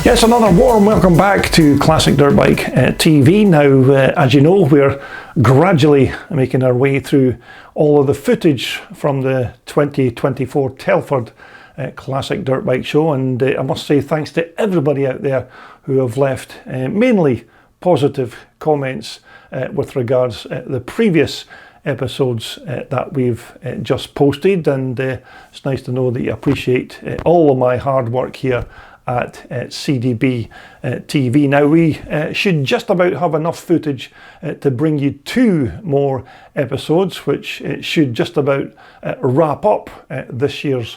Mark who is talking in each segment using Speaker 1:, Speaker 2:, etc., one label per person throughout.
Speaker 1: Yes, another warm welcome back to Classic Dirt Bike TV. Now, as you know, we're gradually making our way through all of the footage from the 2024 Telford Classic Dirt Bike Show, and I must say thanks to everybody out there who have left mainly positive comments with regards to the previous episodes that we've just posted, and it's nice to know that you appreciate all of my hard work here at CDB TV. Now, we should just about have enough footage to bring you 2 more episodes, which should just about wrap up this year's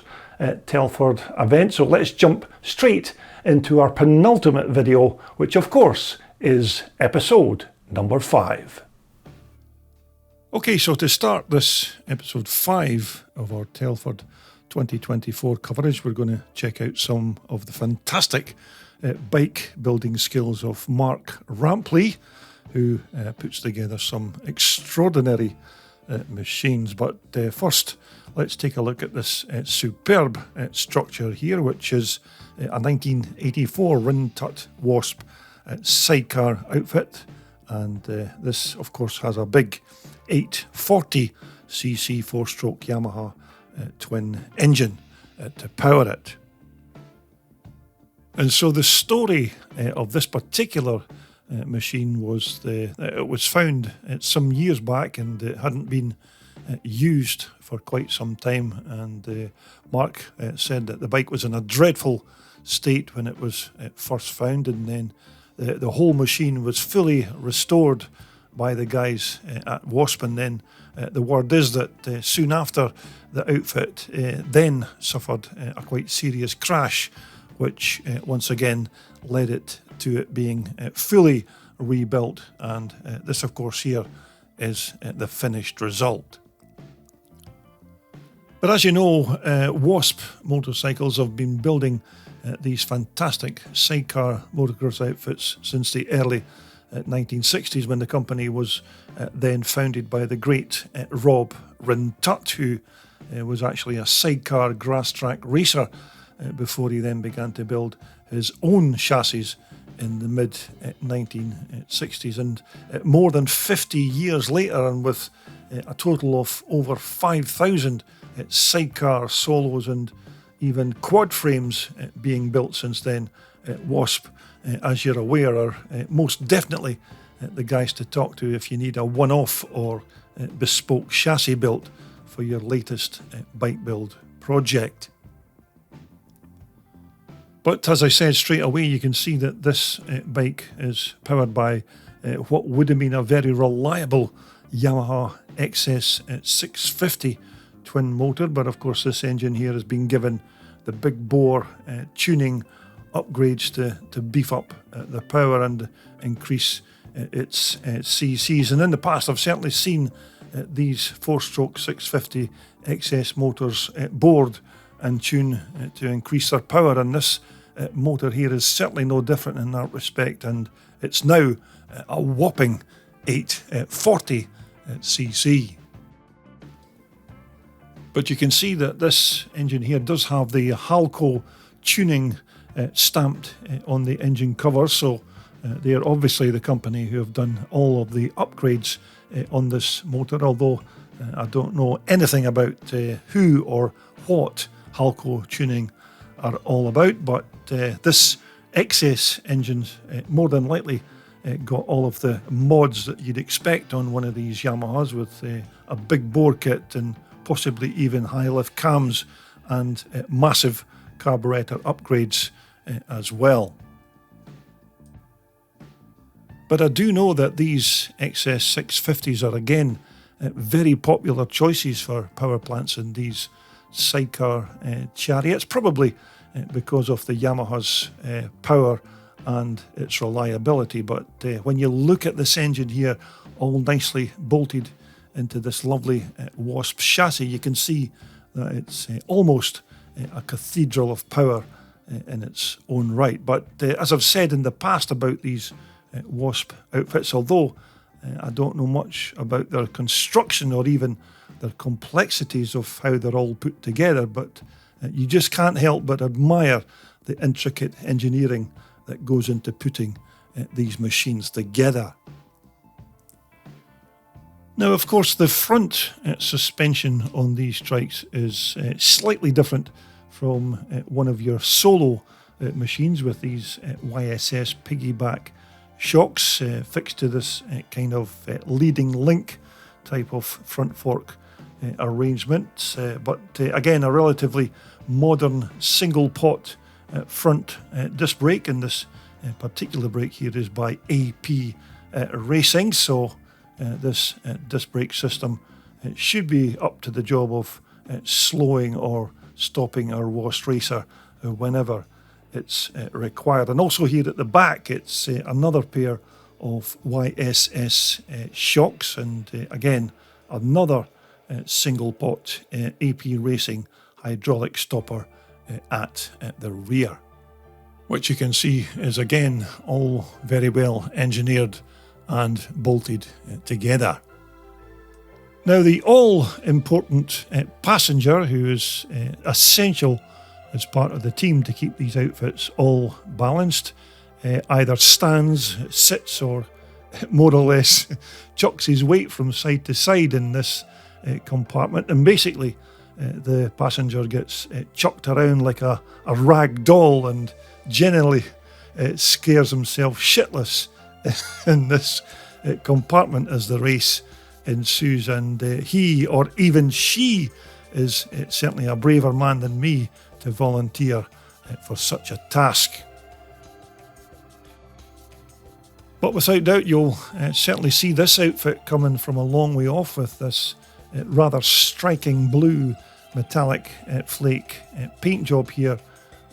Speaker 1: Telford event. So let's jump straight into our penultimate video, which of course is episode number 5. Okay, so to start this episode 5 of our Telford 2024 coverage, we're going to check out some of the fantastic bike building skills of Mark Ramplee, who puts together some extraordinary machines. But first, let's take a look at this superb structure here, which is a 1984 Rin-Tut Wasp Sidecar outfit. And this, of course, has a big 840cc 4-stroke Yamaha twin engine to power it. And so the story of this particular machine was it was found some years back, and it hadn't been used for quite some time, and Mark said that the bike was in a dreadful state when it was first found, and then the whole machine was fully restored by the guys at Wasp, and then the word is that soon after the outfit then suffered a quite serious crash, which once again led it to it being fully rebuilt, and this of course here is the finished result. But as you know, Wasp motorcycles have been building these fantastic sidecar motocross outfits since the early 1960s, when the company was then founded by the great Rob Rin-Tut, who was actually a sidecar grass track racer before he then began to build his own chassis in the mid 1960s. And more than 50 years later, and with a total of over 5,000 sidecar solos and even quad frames being built since then, Wasp, as you're aware, are most definitely the guys to talk to if you need a one-off or bespoke chassis built for your latest bike build project. But as I said straight away, you can see that this bike is powered by what would have been a very reliable Yamaha XS650 twin motor, but of course this engine here has been given the big bore tuning upgrades to beef up the power and increase its CCs. And in the past I've certainly seen these 4-stroke 650 XS motors board and tune to increase their power, and this motor here is certainly no different in that respect, and it's now a whopping 840 cc. But you can see that this engine here does have the Halco tuning stamped on the engine cover, so they are obviously the company who have done all of the upgrades on this motor, although I don't know anything about who or what Halco tuning are all about. But this XS engine more than likely got all of the mods that you'd expect on one of these Yamahas, with a big bore kit and possibly even high lift cams and massive carburetor upgrades as well. But I do know that these XS650s are again very popular choices for power plants in these sidecar chariots, probably because of the Yamaha's power and its reliability. But when you look at this engine here, all nicely bolted into this lovely Wasp chassis, you can see that it's almost a cathedral of power in its own right. But as I've said in the past about these Wasp outfits, although I don't know much about their construction or even their complexities of how they're all put together, but you just can't help but admire the intricate engineering that goes into putting these machines together. Now, of course, the front suspension on these trikes is slightly different from one of your solo machines with these YSS piggyback shocks fixed to this kind of leading link type of front fork arrangement. But again, a relatively modern single pot front disc brake, and this particular brake here is by AP Racing. So this disc brake system should be up to the job of slowing or stopping our Wasp racer whenever it's required. And also here at the back, it's another pair of YSS shocks, and again another single pot AP Racing hydraulic stopper at the rear, which you can see is again all very well engineered and bolted together. Now, the all-important passenger, who is essential as part of the team to keep these outfits all balanced, either stands, sits, or more or less chucks his weight from side to side in this compartment, and basically the passenger gets chucked around like a rag doll and generally scares himself shitless in this compartment as the race ensues, and he or even she is certainly a braver man than me to volunteer for such a task. But without doubt, you'll certainly see this outfit coming from a long way off with this rather striking blue metallic flake paint job here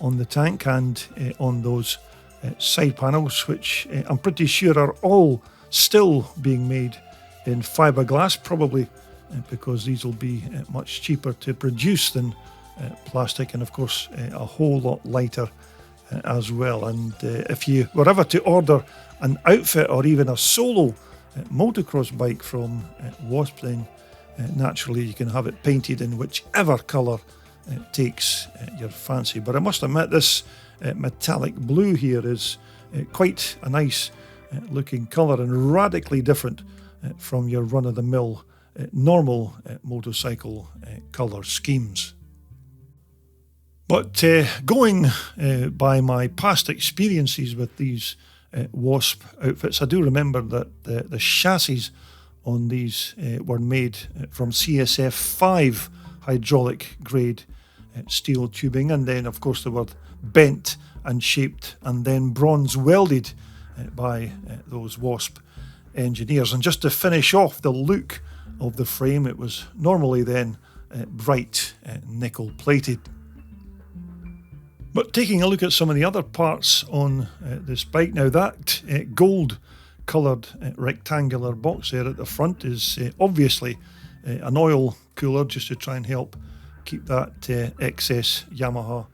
Speaker 1: on the tank and on those side panels, which I'm pretty sure are all still being made in fiberglass, probably because these will be much cheaper to produce than plastic, and of course a whole lot lighter as well. And if you were ever to order an outfit or even a solo motocross bike from Wasp, then naturally you can have it painted in whichever colour takes your fancy. But I must admit, this metallic blue here is quite a nice looking colour and radically different from your run-of-the-mill normal motorcycle colour schemes. But going by my past experiences with these Wasp outfits, I do remember that the chassis on these were made from CSF 5 hydraulic grade steel tubing, and then of course they were bent and shaped and then bronze welded by those Wasp engineers. And just to finish off the look of the frame, it was normally then bright nickel plated. But taking a look at some of the other parts on this bike now, that gold coloured rectangular box there at the front is obviously an oil cooler, just to try and help keep that excess Yamaha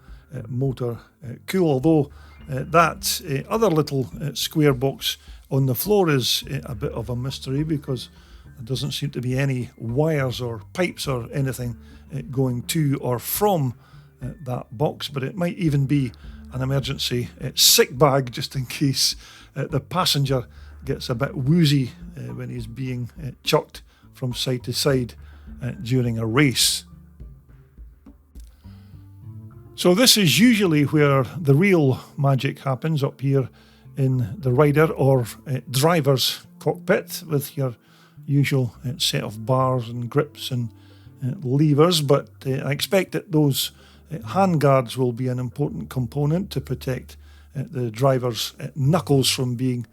Speaker 1: motor cool, although that other little square box on the floor is a bit of a mystery, because there doesn't seem to be any wires or pipes or anything going to or from that box, but it might even be an emergency sick bag just in case the passenger gets a bit woozy when he's being chucked from side to side during a race. So this is usually where the real magic happens, up here in the rider or driver's cockpit, with your usual set of bars and grips and levers, but I expect that those handguards will be an important component to protect the driver's knuckles from being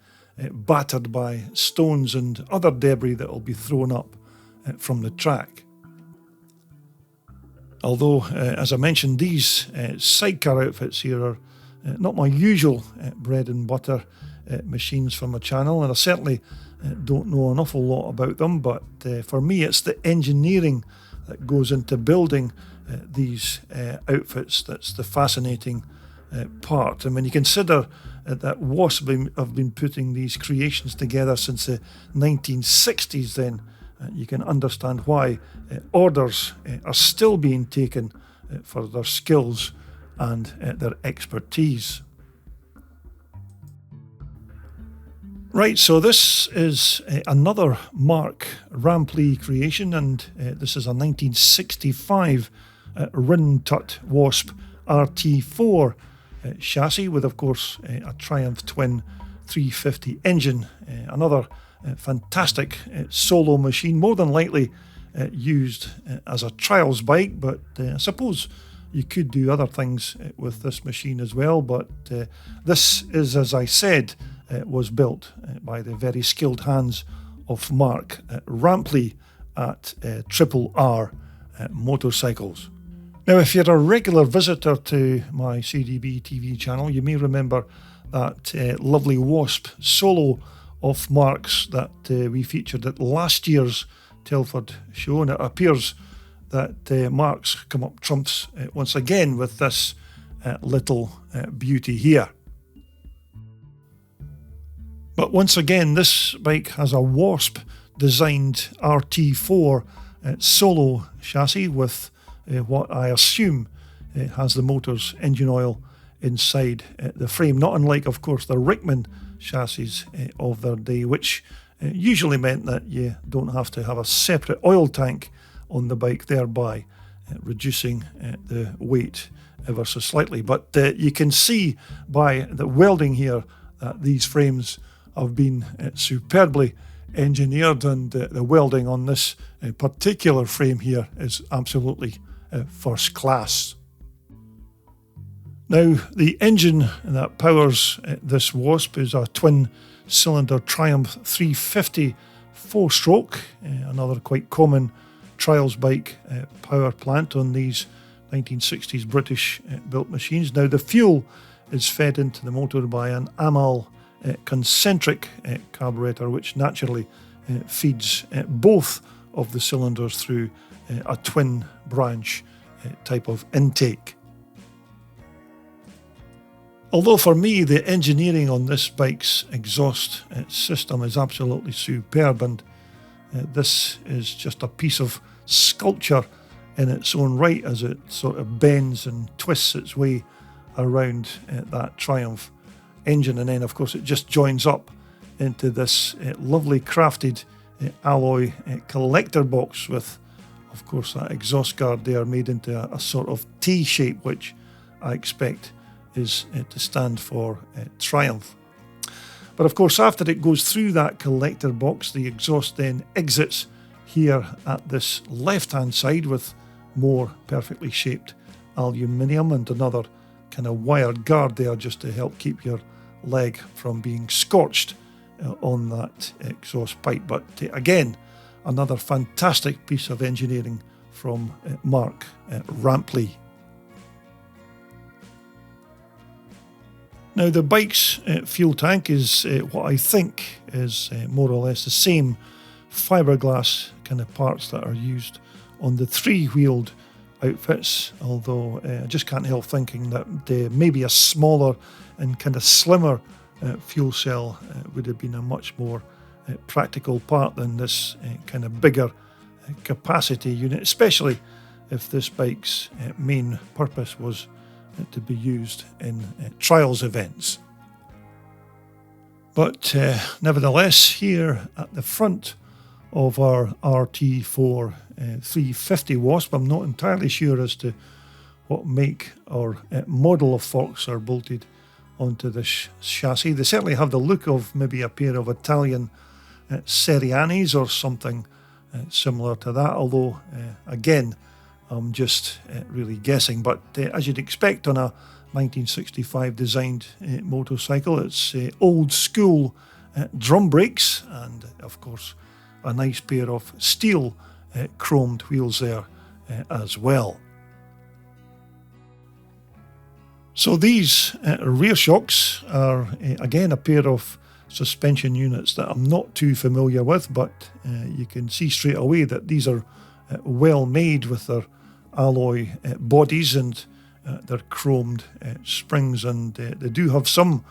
Speaker 1: battered by stones and other debris that will be thrown up from the track. Although, as I mentioned, these sidecar outfits here are not my usual bread and butter machines for my channel, and I certainly don't know an awful lot about them, but for me it's the engineering that goes into building these outfits that's the fascinating part. And when you consider that Wasp have been putting these creations together since the 1960s, then you can understand why orders are still being taken for their skills and their expertise. Right, so this is another Mark Ramplee creation, and this is a 1965 Rin-Tut Wasp RT4 chassis with, of course, a Triumph Twin 350 engine. Another fantastic solo machine, more than likely used as a trials bike, but I suppose you could do other things with this machine as well. But this is, as I said, was built by the very skilled hands of Mark Ramplee at Triple R Motorcycles. Now, if you're a regular visitor to my CDB TV channel, you may remember that lovely Wasp solo of Mark's that we featured at last year's Telford show, and it appears that Mark's come up trumps once again with this little beauty here. But once again, this bike has a Wasp designed RT4 solo chassis with what I assume has the motor's engine oil inside the frame, not unlike, of course, the Rickman chassis of their day, which usually meant that you don't have to have a separate oil tank on the bike, thereby reducing the weight ever so slightly. But you can see by the welding here that these frames have been superbly engineered, and the welding on this particular frame here is absolutely first class. Now, the engine that powers this Wasp is a twin-cylinder Triumph 350 4-stroke, another quite common trials bike power plant on these 1960s British built machines. Now, the fuel is fed into the motor by an Amal concentric carburetor, which naturally feeds both of the cylinders through a twin branch type of intake. Although for me the engineering on this bike's exhaust system is absolutely superb, and this is just a piece of sculpture in its own right as it sort of bends and twists its way around that Triumph engine, and then of course it just joins up into this lovely crafted alloy collector box with, of course, that exhaust guard there made into a sort of T shape, which I expect is to stand for Triumph. But of course, after it goes through that collector box, the exhaust then exits here at this left hand side with more perfectly shaped aluminium and another kind of wire guard there just to help keep your leg from being scorched on that exhaust pipe. But again, another fantastic piece of engineering from Mark Ramplee. Now, the bike's fuel tank is what I think is more or less the same fiberglass kind of parts that are used on the three-wheeled outfits, although I just can't help thinking that maybe a smaller and kind of slimmer fuel cell would have been a much more practical part than this kind of bigger capacity unit, especially if this bike's main purpose was to be used in trials events. But nevertheless, here at the front of our RT4 350 Wasp, I'm not entirely sure as to what make or model of forks are bolted onto this chassis. They certainly have the look of maybe a pair of Italian Serianis or something similar to that, although again, I'm just really guessing. But as you'd expect on a 1965 designed motorcycle, it's old school drum brakes and of course a nice pair of steel chromed wheels there as well. So these rear shocks are again a pair of suspension units that I'm not too familiar with, but you can see straight away that these are well made with their alloy bodies and their chromed springs, and they do have some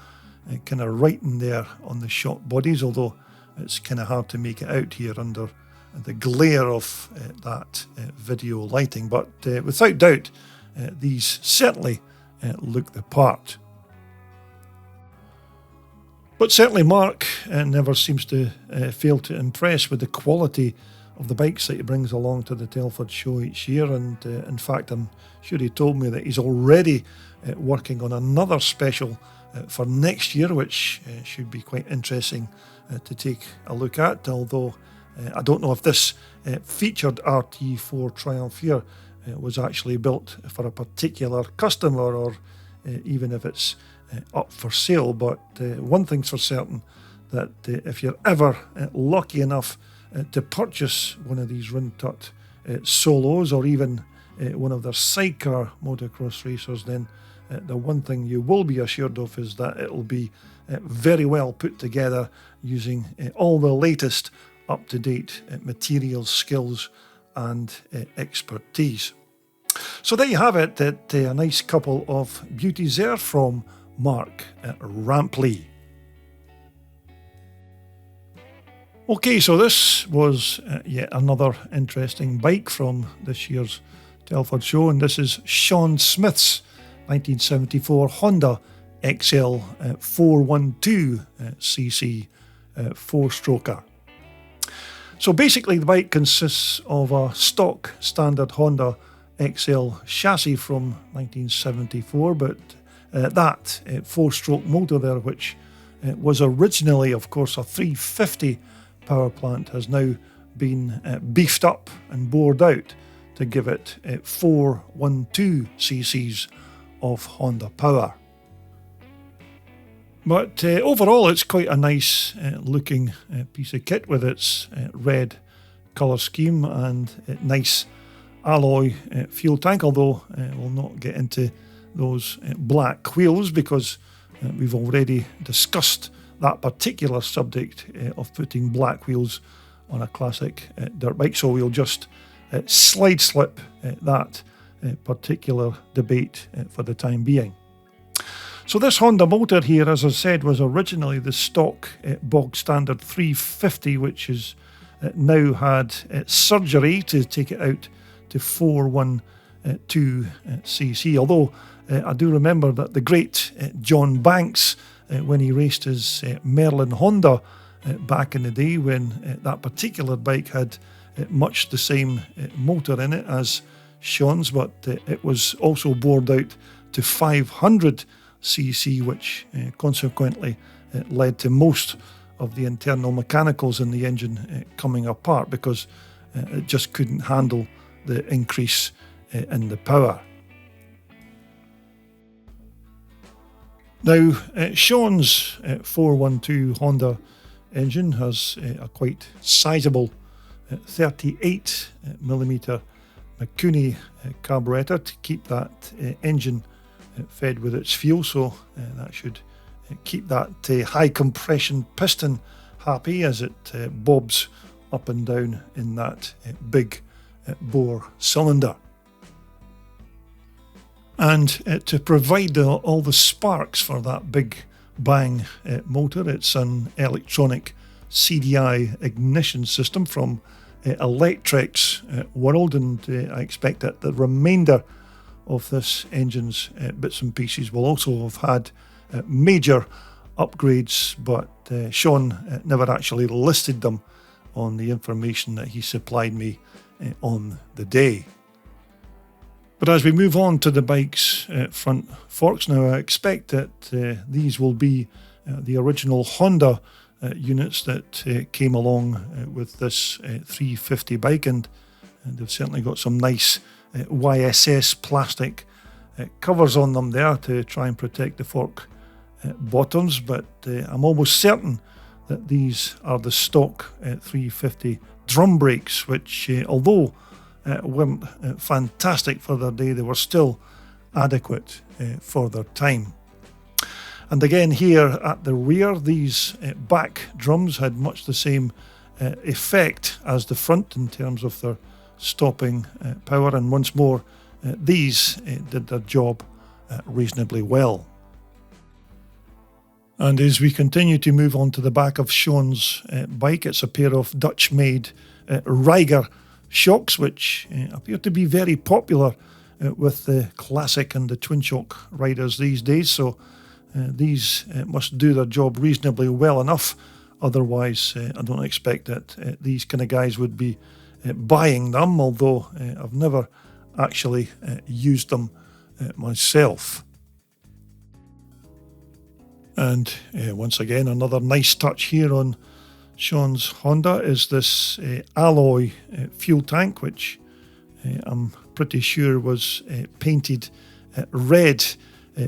Speaker 1: kind of writing there on the shock bodies, although it's kind of hard to make it out here under the glare of that video lighting. But without doubt, these certainly look the part. But certainly Mark never seems to fail to impress with the quality of the bikes that he brings along to the Telford show each year, and in fact I'm sure he told me that he's already working on another special for next year, which should be quite interesting to take a look at, although I don't know if this featured RT4 Triumph here was actually built for a particular customer, or even if it's up for sale. But one thing's for certain, that if you're ever lucky enough to purchase one of these Rintut solos, or even one of their sidecar motocross racers, then the one thing you will be assured of is that it'll be very well put together using all the latest up-to-date materials, skills and expertise. So there you have it, a nice couple of beauties there from Mark Ramplee. Okay, so this was yet another interesting bike from this year's Telford show, and this is Sean Smith's 1974 Honda XL412 cc four-stroker. So basically the bike consists of a stock standard Honda XL chassis from 1974, but that four-stroke motor there, which was originally of course a 350 power plant, has now been beefed up and bored out to give it 412 cc's of Honda power. But overall it's quite a nice looking piece of kit, with its red colour scheme and nice alloy fuel tank, although we'll not get into those black wheels because we've already discussed that particular subject of putting black wheels on a classic dirt bike, so we'll just slip that particular debate for the time being. So this Honda motor here, as I said, was originally the stock bog standard 350, which has now had surgery to take it out to 412 cc, although I do remember that the great John Banks, when he raced his Merlin Honda back in the day, when that particular bike had much the same motor in it as Sean's, but it was also bored out to 500 cc, which consequently led to most of the internal mechanicals in the engine coming apart, because it just couldn't handle the increase in the power. Now, Sean's 412 Honda engine has a quite sizable 38mm Mikuni carburetor to keep that engine fed with its fuel, so that should keep that high compression piston happy as it bobs up and down in that big bore cylinder. And to provide all the sparks for that big bang motor, it's an electronic CDI ignition system from Electrek's world, and I expect that the remainder of this engine's bits and pieces will also have had major upgrades, but Sean never actually listed them on the information that he supplied me on the day. But as we move on to the bike's front forks now, I expect that these will be the original Honda units that came along with this 350 bike, and they've certainly got some nice YSS plastic covers on them there to try and protect the fork bottoms, but I'm almost certain that these are the stock 350 drum brakes, which although weren't fantastic for their day, they were still adequate for their time. And again here at the rear, these back drums had much the same effect as the front in terms of their stopping power, and once more these did their job reasonably well. And as we continue to move on to the back of Sean's bike, it's a pair of Dutch-made Reiger shocks, which appear to be very popular with the classic and the twin shock riders these days. So These must do their job reasonably well enough, otherwise I don't expect that these kind of guys would be buying them, although I've never actually used them myself. And once again, another nice touch here on Sean's Honda is this alloy fuel tank, which I'm pretty sure was painted red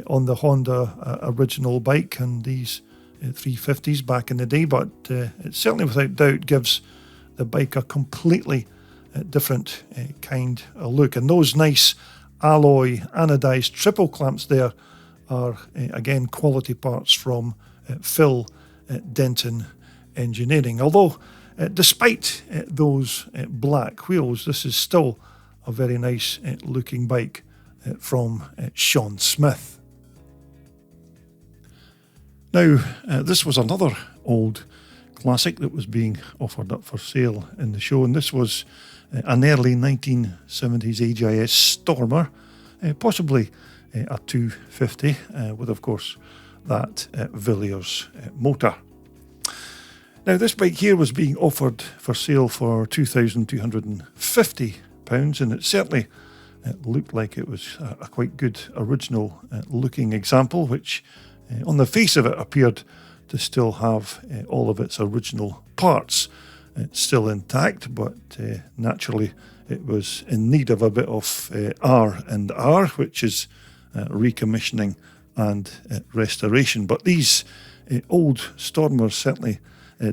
Speaker 1: on the Honda original bike and these 350s back in the day, but it certainly without doubt gives the bike a completely different kind of look. And those nice alloy anodized triple clamps there are again quality parts from Phil Denton Engineering. Although despite those black wheels, this is still a very nice looking bike from Sean Smith. Now this was another old classic that was being offered up for sale in the show, and this was an early 1970s AGIS Stormer, possibly a 250 with of course that Villiers motor. Now this bike here was being offered for sale for £2,250, and it certainly looked like it was a quite good original looking example, which on the face of it appeared to still have all of its original parts still intact, but naturally it was in need of a bit of R&R, which is recommissioning and restoration. But these old Stormers certainly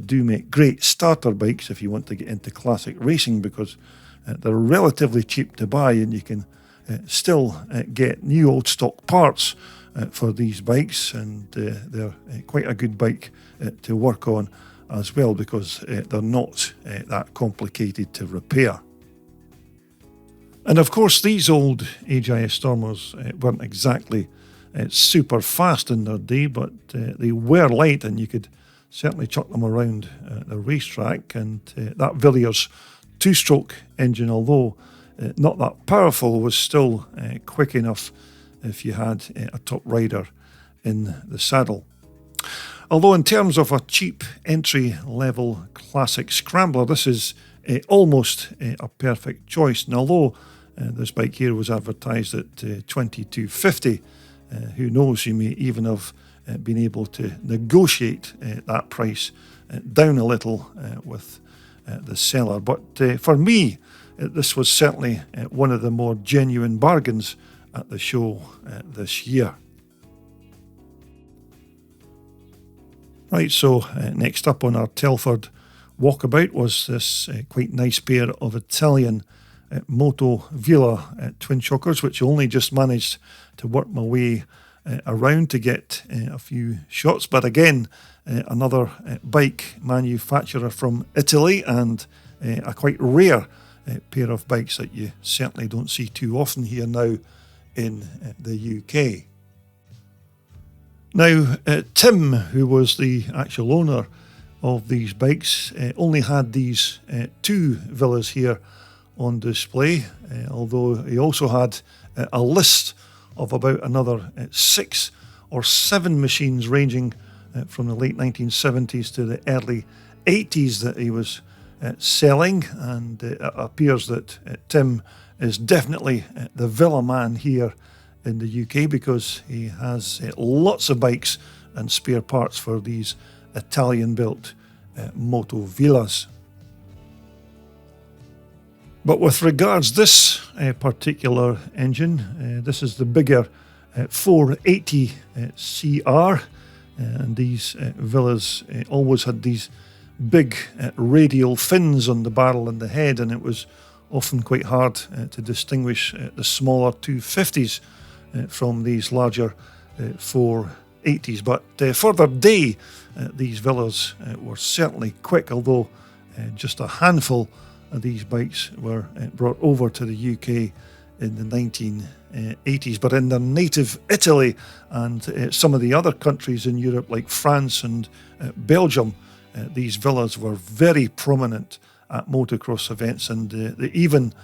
Speaker 1: do make great starter bikes if you want to get into classic racing, because they're relatively cheap to buy and you can still get new old stock parts for these bikes, and they're quite a good bike to work on as well, because they're not that complicated to repair. And of course these old AGIS Stormers weren't exactly super fast in their day, but they were light and you could certainly chuck them around the racetrack. And that Villiers two-stroke engine, although not that powerful, was still quick enough if you had a top rider in the saddle. Although in terms of a cheap entry-level classic scrambler, this is almost a perfect choice. And although this bike here was advertised at $2,250, who knows, you may even have been able to negotiate that price down a little with the seller. But for me, this was certainly one of the more genuine bargains at the show this year. Right, so next up on our Telford walkabout was this quite nice pair of Italian Moto Villa twin shockers, which only just managed to work my way around to get a few shots. But again, another bike manufacturer from Italy, and a quite rare pair of bikes that you certainly don't see too often here now in the UK. Now, Tim, who was the actual owner of these bikes, only had these two Villas here on display, although he also had a list of about another 6 or 7 machines ranging from the late 1970s to the early 80s that he was selling. And it appears that Tim is definitely the Villa man here in the UK, because he has lots of bikes and spare parts for these Italian-built Moto Villas. But with regards this particular engine, this is the bigger 480 CR, and these Villas always had these big radial fins on the barrel and the head, and it was often quite hard to distinguish the smaller 250s from these larger 480s. But for their day, these Villas were certainly quick, although just a handful of these bikes were brought over to the UK in the 1980s. But in their native Italy and some of the other countries in Europe like France and Belgium, these Villas were very prominent at motocross events, and they even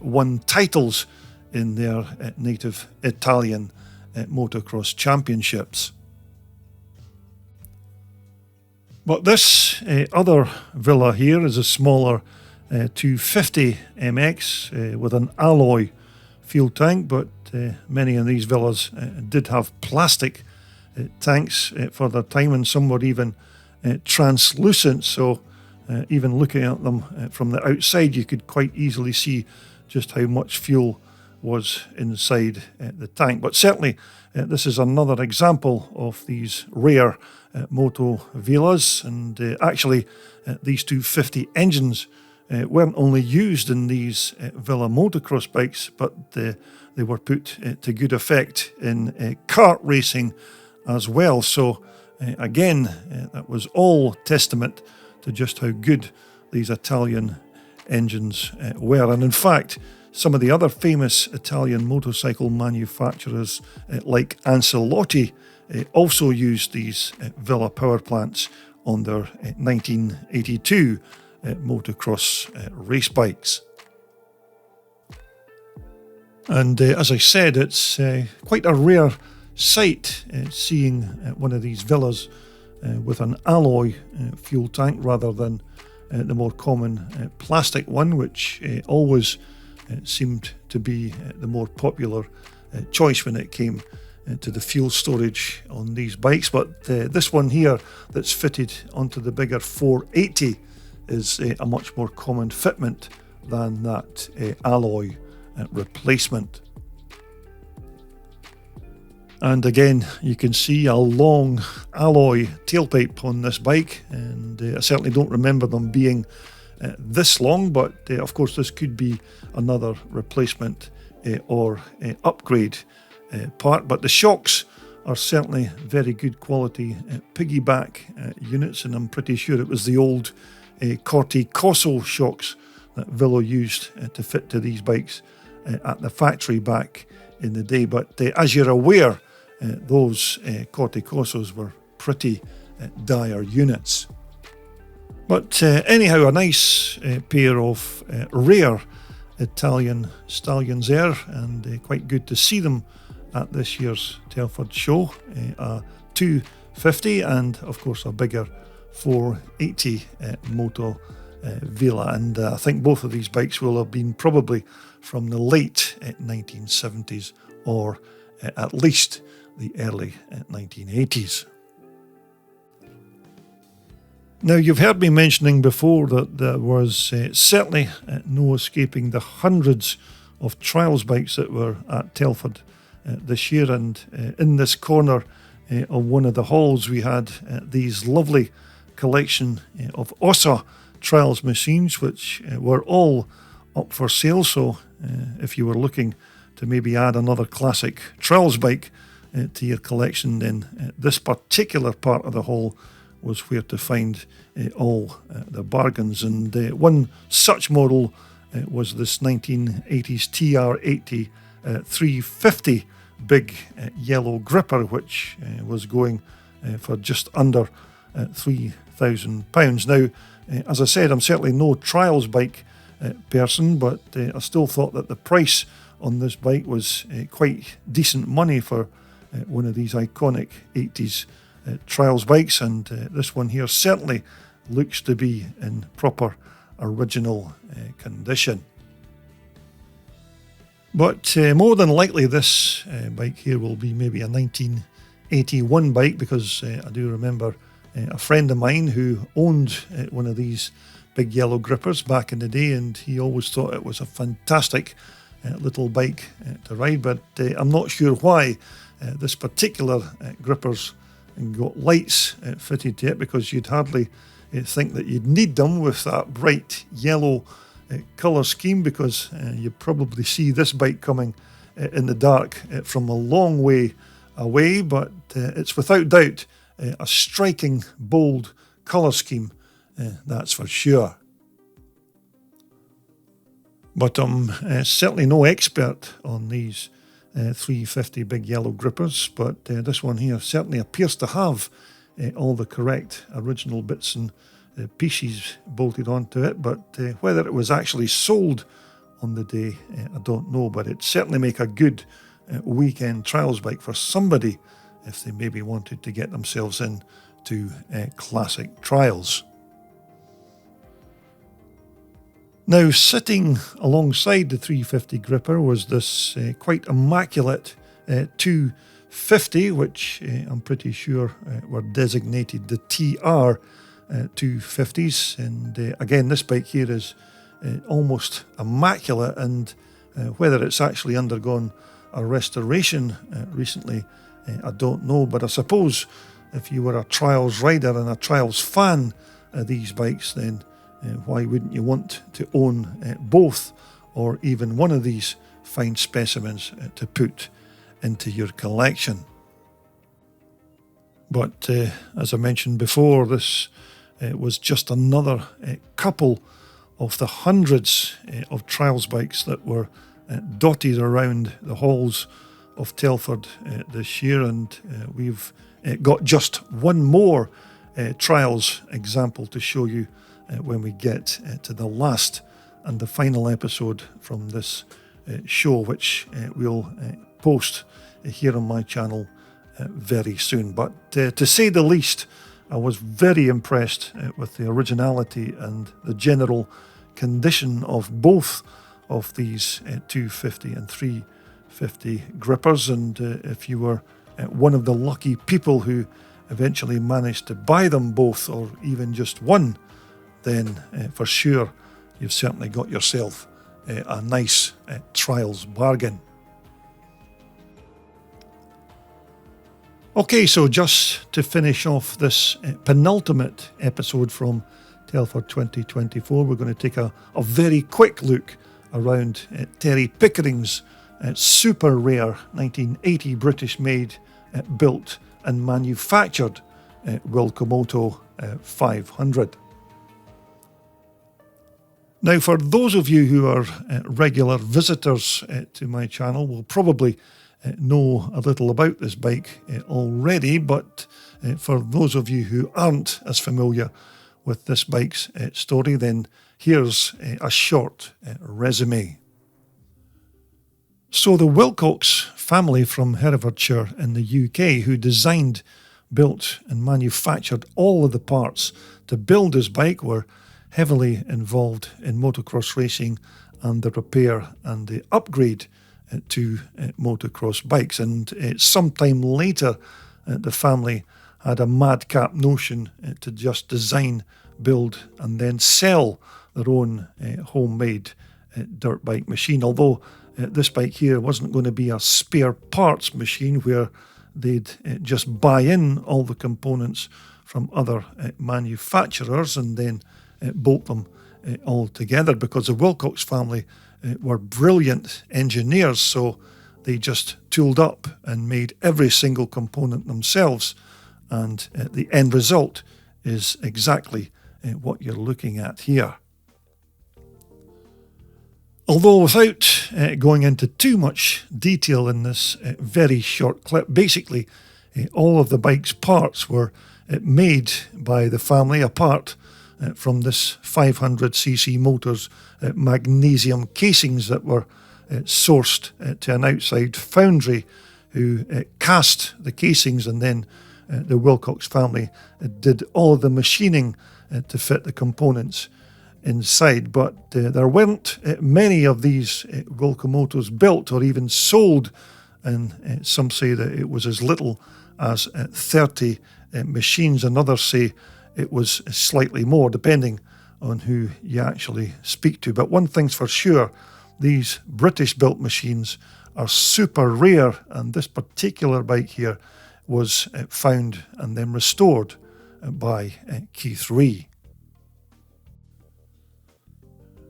Speaker 1: won titles in their native Italian motocross championships. But this other Villa here is a smaller 250 MX with an alloy fuel tank, but many of these Villas did have plastic tanks for their time, and some were even translucent, so even looking at them from the outside you could quite easily see just how much fuel was inside the tank. But certainly this is another example of these rare Moto Villas, and actually these 250 engines weren't only used in these Villa motocross bikes, but they were put to good effect in kart racing as well. So again, that was all testament to just how good these Italian engines were. And in fact, some of the other famous Italian motorcycle manufacturers like Ancelotti also used these Villa power plants on their 1982 motocross race bikes. And as I said, it's quite a rare sight seeing one of these Villas with an alloy fuel tank rather than the more common plastic one, which always seemed to be the more popular choice when it came to the fuel storage on these bikes. But this one here that's fitted onto the bigger 480 is a much more common fitment than that alloy replacement. And again, you can see a long alloy tailpipe on this bike, and I certainly don't remember them being this long, but of course this could be another replacement or upgrade part. But the shocks are certainly very good quality piggyback units, and I'm pretty sure it was the old Corti Corso shocks that Villa used to fit to these bikes at the factory back in the day. But as you're aware, those Corti Corsos were pretty dire units. But anyhow, a nice pair of rare Italian stallions there, and quite good to see them at this year's Telford show. A 250 and of course a bigger 480 Moto Villa, and I think both of these bikes will have been probably from the late 1970s or at least the early 1980s. Now, you've heard me mentioning before that there was certainly no escaping the hundreds of trials bikes that were at Telford this year, and in this corner of one of the halls we had these lovely collection of Ossa trials machines, which were all up for sale. So if you were looking to maybe add another classic trials bike to your collection, then this particular part of the hall was where to find all the bargains. And one such model was this 1980s TR80 350 big yellow gripper, which was going for just under £3,000. Now, as I said, I'm certainly no trials bike person, but I still thought that the price on this bike was quite decent money for one of these iconic 80s trials bikes, and this one here certainly looks to be in proper original condition. But more than likely this bike here will be maybe a 1981 bike, because I do remember a friend of mine who owned one of these big yellow grippers back in the day, and he always thought it was a fantastic little bike to ride. But I'm not sure why this particular gripper's got lights fitted to it, because you'd hardly think that you'd need them with that bright yellow colour scheme, because you probably see this bike coming in the dark from a long way away. But it's without doubt a striking, bold colour scheme, that's for sure. But I'm certainly no expert on these 350 big yellow grippers, but this one here certainly appears to have all the correct original bits and pieces bolted onto it. But whether it was actually sold on the day, I don't know. But it'd certainly make a good weekend trials bike for somebody if they maybe wanted to get themselves in to classic trials. Now, sitting alongside the 350 gripper was this quite immaculate 250, which I'm pretty sure were designated the TR 250s. And again, this bike here is almost immaculate, and whether it's actually undergone a restoration recently, I don't know. But I suppose if you were a trials rider and a trials fan of these bikes, then why wouldn't you want to own both or even one of these fine specimens to put into your collection? But as I mentioned before, this was just another couple of the hundreds of trials bikes that were dotted around the halls of Telford this year, and we've got just one more trials example to show you when we get to the last and the final episode from this show, which we'll post here on my channel very soon. But to say the least, I was very impressed with the originality and the general condition of both of these 250 and 350 grippers. And if you were one of the lucky people who eventually managed to buy them both, or even just one, then for sure you've certainly got yourself a nice trials bargain. Okay, so just to finish off this penultimate episode from Telford 2024, we're going to take a very quick look around Terry Pickering's super rare 1980 British made, built and manufactured Wilcomoto 500. Now, for those of you who are regular visitors to my channel will probably know a little about this bike already, but for those of you who aren't as familiar with this bike's story, then here's a short resume. So the Wilcox family from Herefordshire in the UK, who designed, built and manufactured all of the parts to build this bike, were heavily involved in motocross racing and the repair and the upgrade to motocross bikes. And sometime later, the family had a madcap notion to just design, build and then sell their own homemade dirt bike machine. Although this bike here wasn't going to be a spare parts machine where they'd just buy in all the components from other manufacturers and then bolt them all together, because the Wilcox family were brilliant engineers, so they just tooled up and made every single component themselves, and the end result is exactly what you're looking at here. Although without going into too much detail in this very short clip, basically all of the bike's parts were made by the family, apart from this 500cc motor's magnesium casings that were sourced to an outside foundry who cast the casings, and then the Wilcox family did all of the machining to fit the components inside. But there weren't many of these Wilcomotos built or even sold, and some say that it was as little as 30 machines, and others say it was slightly more, depending on who you actually speak to. But one thing's for sure, these British built machines are super rare, and this particular bike here was found and then restored by Keith Ree.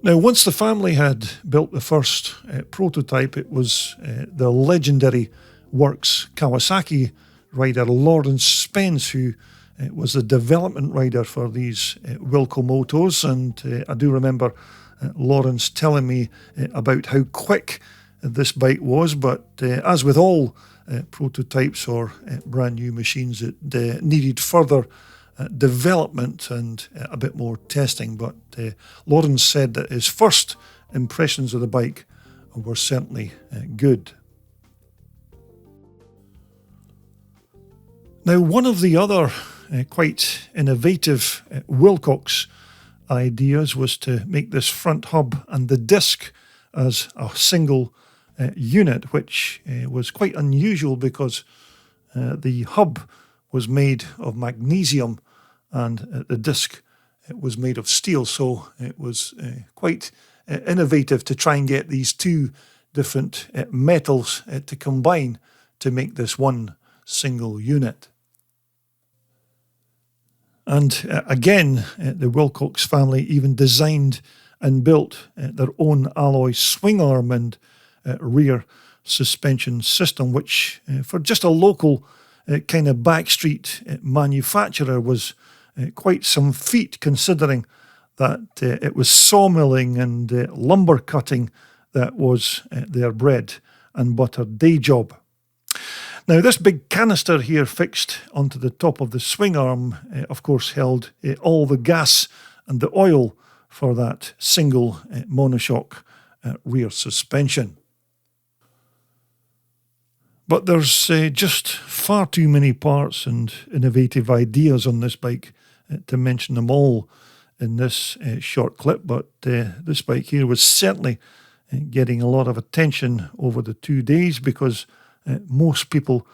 Speaker 1: Now, once the family had built the first prototype, it was the legendary Works Kawasaki rider Lawrence Spence who was the development rider for these Wilcomotos, and I do remember Lawrence telling me about how quick this bike was, but as with all prototypes or brand new machines, it needed further development and a bit more testing. But Lawrence said that his first impressions of the bike were certainly good. Now, one of the other quite innovative Wilcox ideas was to make this front hub and the disc as a single unit, which was quite unusual because the hub was made of magnesium and the disc was made of steel, so it was quite innovative to try and get these two different metals to combine to make this one single unit. And again, the Wilcox family even designed and built their own alloy swing arm and rear suspension system, which for just a local kind of backstreet manufacturer was quite some feat, considering that it was sawmilling and lumber cutting that was their bread and butter day job. Now, this big canister here fixed onto the top of the swing arm, of course, held all the gas and the oil for that single monoshock rear suspension. But there's just far too many parts and innovative ideas on this bike to mention them all in this short clip, but this bike here was certainly getting a lot of attention over the 2 days because most people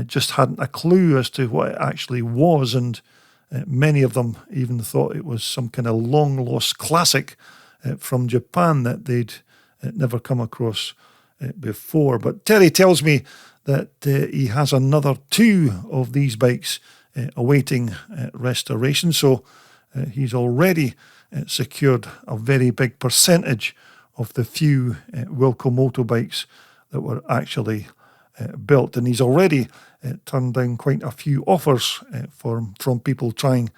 Speaker 1: just hadn't a clue as to what it actually was, and many of them even thought it was some kind of long-lost classic from Japan that they'd never come across before. But Terry tells me that he has another 2 of these bikes awaiting restoration, so he's already secured a very big percentage of the few Wilcomoto bikes that were actually built, and he's already turned down quite a few offers from people trying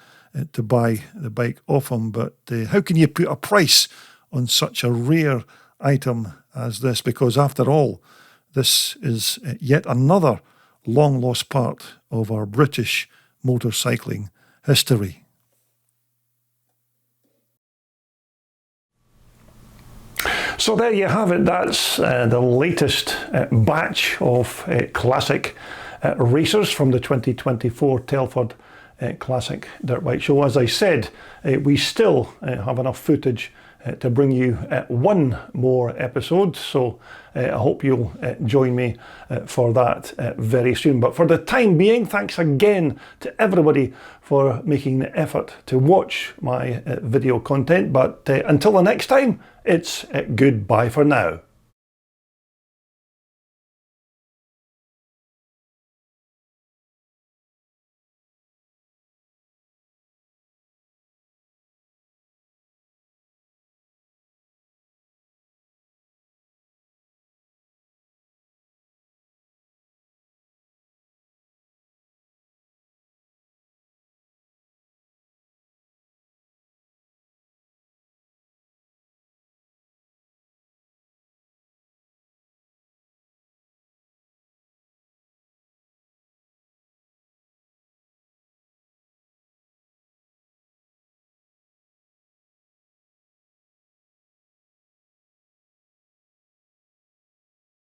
Speaker 1: to buy the bike off him. But how can you put a price on such a rare item as this? Because after all, this is yet another long lost part of our British motorcycling history. So there you have it. That's the latest batch of classic racers from the 2024 Telford Classic Dirt Bike Show. As I said, we still have enough footage to bring you one more episode, so I hope you'll join me for that very soon. But for the time being, thanks again to everybody for making the effort to watch my video content. But until the next time, it's goodbye for now.